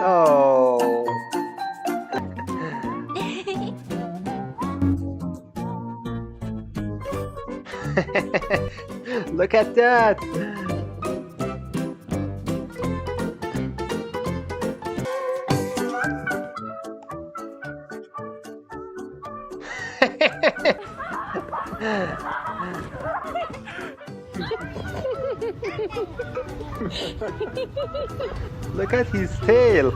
Oh. Look at that. Look at his tail.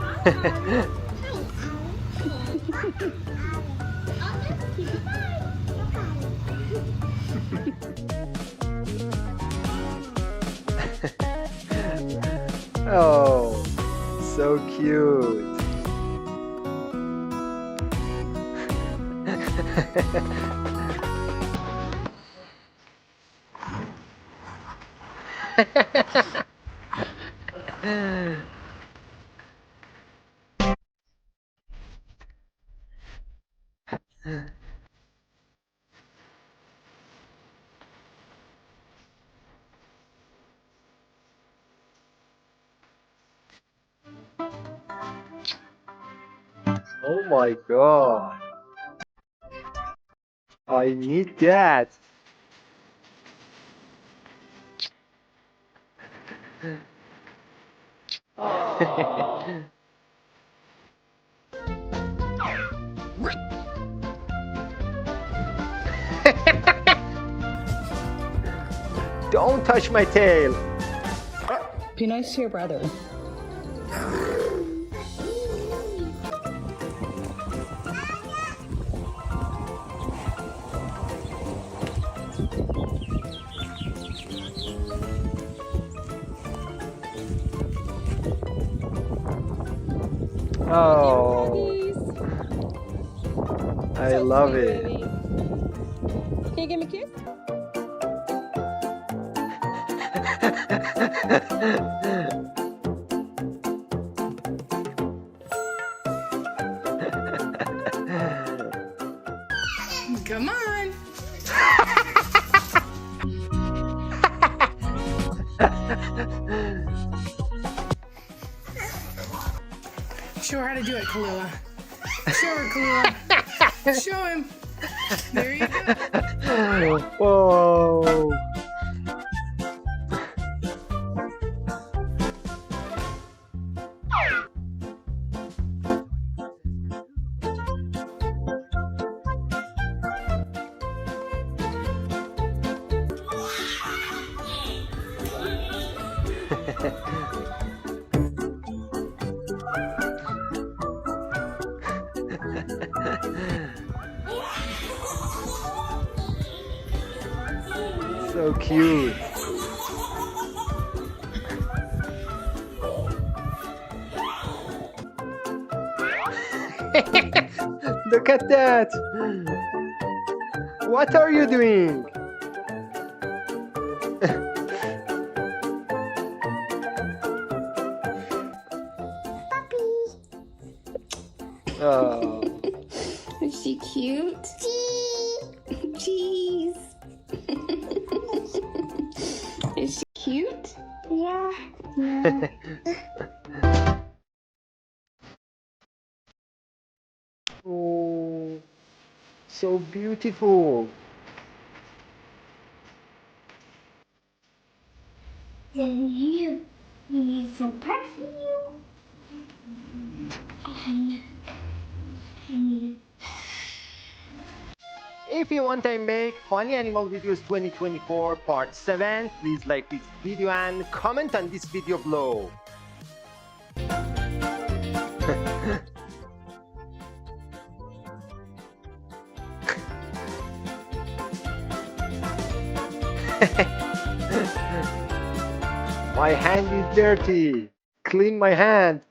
Oh, so cute. Oh my god. I need that. Don't touch my tail. Be nice to your brother. Oh, I love it. Can you give me a kiss? Come on. Show her how to do it, Kalua. Show her, Kalua. Show him. There you go. Whoa. So cute. Look at that. What are you doing? Oh. Is she cute? Cheese. Is she cute? Yeah. Oh, so beautiful. You need some perfume. If you want to make funny animal videos 2024 part 7, please like this video and comment on this video below. My hand is dirty. Clean my hand.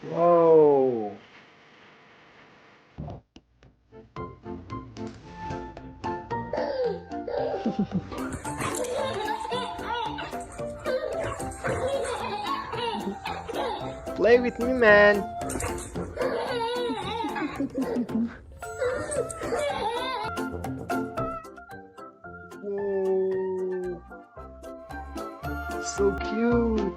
Whoa. Play with me, man. Whoa. So cute.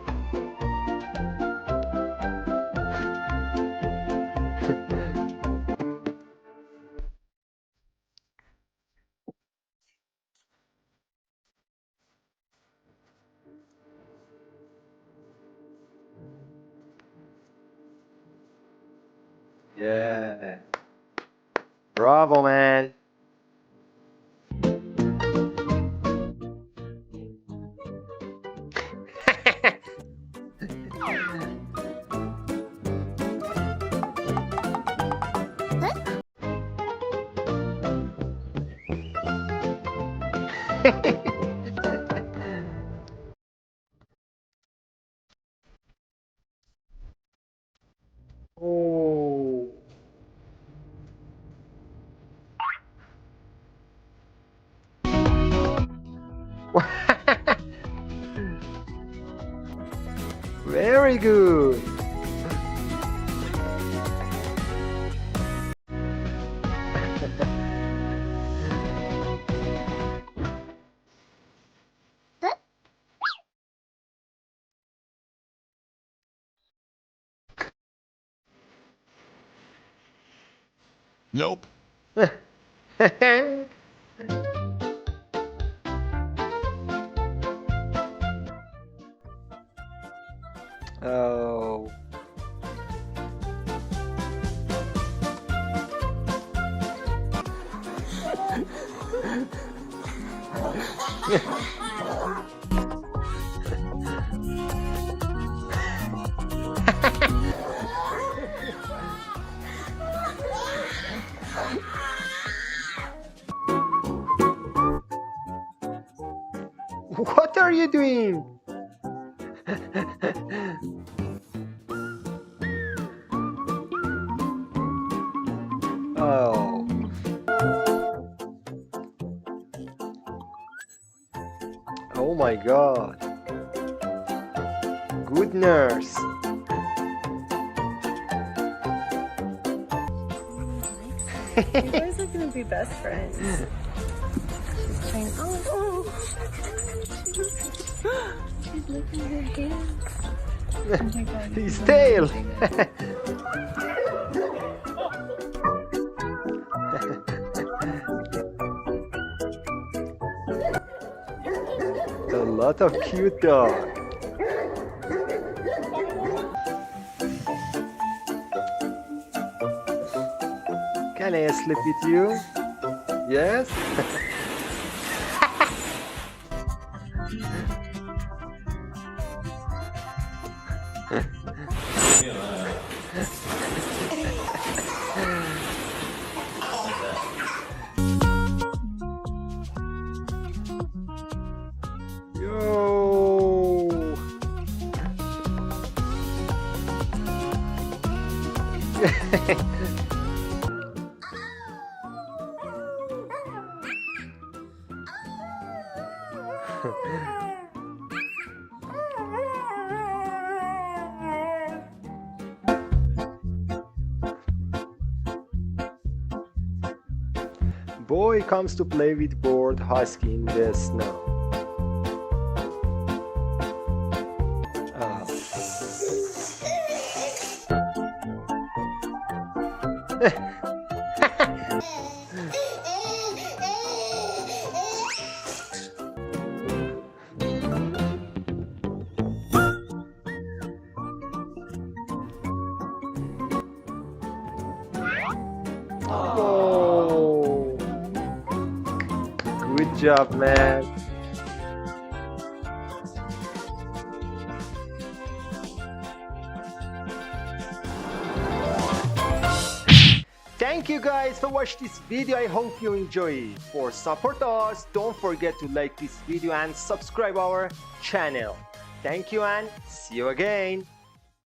Yeah. Bravo, man. Oh. Very good. Nope. Oh. What are you doing? Oh. Oh my God. Good nurse. You guys are gonna be best friends. She's trying. Oh. She's licking her hands. Oh my God. His tail. A lot of cute dog. Can I sleep with you? Yes? Yo! Boy comes to play with bored husky in the snow. Oh. Oh. Good job, man. Thank you guys for watching this video. I hope you enjoy it. For support us, don't forget to like this video and subscribe our channel. Thank you and see you again.